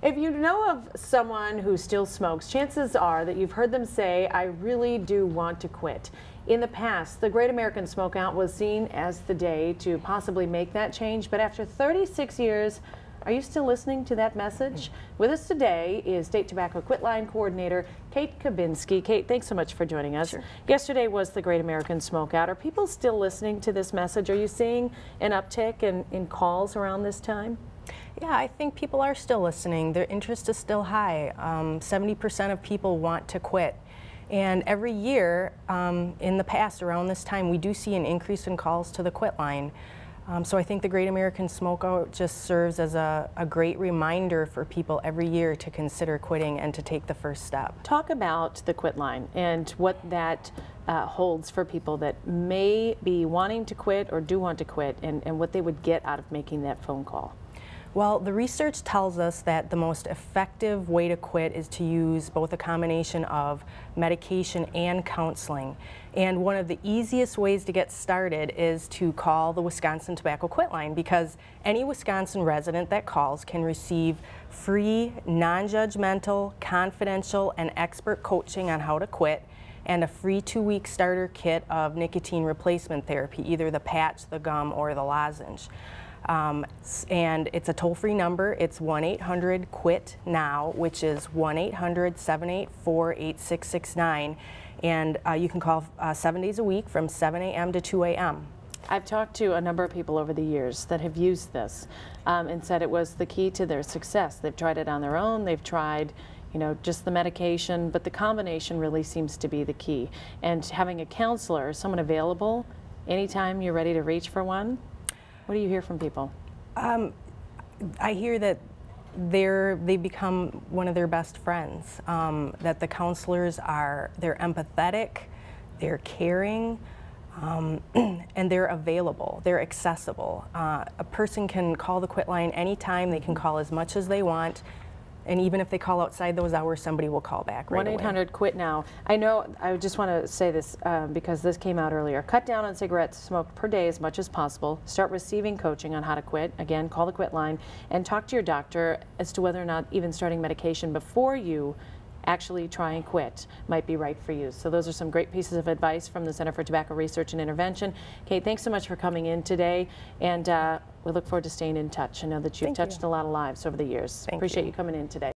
If you know of someone who still smokes, chances are that you've heard them say, "I really do want to quit." In the past, the Great American Smokeout was seen as the day to possibly make that change, but after 36 years, are you still listening to that message? With us today is State Tobacco Quitline Coordinator Kate Kubinski. Kate, thanks so much for joining us. Sure. Yesterday was the Great American Smokeout. Are people still listening to this message? Are you seeing an uptick in calls around this time? Yeah, I think people are still listening. Their interest is still high. 70% of people want to quit. And every year, in the past, around this time, we do see an increase in calls to the quit line. So I think the Great American Smokeout just serves as a great reminder for people every year to consider quitting and to take the first step. Talk about the quit line and what that holds for people that may be wanting to quit or do want to quit, and what they would get out of making that phone call. Well, the research tells us that the most effective way to quit is to use both a combination of medication and counseling. And one of the easiest ways to get started is to call the Wisconsin Tobacco Quit Line, because any Wisconsin resident that calls can receive free, non-judgmental, confidential, and expert coaching on how to quit, and a free 2-week starter kit of nicotine replacement therapy, either the patch, the gum, or the lozenge. And it's a toll-free number. It's 1-800-QUIT-NOW, which is 1-800-784-8669. And you can call 7 days a week from 7 a.m. to 2 a.m. I've talked to a number of people over the years that have used this and said it was the key to their success. They've tried it on their own. They've tried, you know, just the medication, but the combination really seems to be the key. And having a counselor, someone available anytime you're ready to reach for one. What do you hear from people? I hear that they become one of their best friends, that the counselors they're empathetic, they're caring, and they're available, they're accessible. A person can call the quit line anytime, they can call as much as they want, and even if they call outside those hours, somebody will call back right away. 1-800-QUIT-NOW. I know, I just want to say this because this came out earlier. Cut down on cigarettes smoked per day as much as possible. Start receiving coaching on how to quit. Again, call the quit line and talk to your doctor as to whether or not even starting medication before you actually try and quit might be right for you. So those are some great pieces of advice from the Center for Tobacco Research and Intervention. Kate, thanks so much for coming in today, and we look forward to staying in touch. I know that you've touched a lot of lives over the years. Appreciate you coming in today.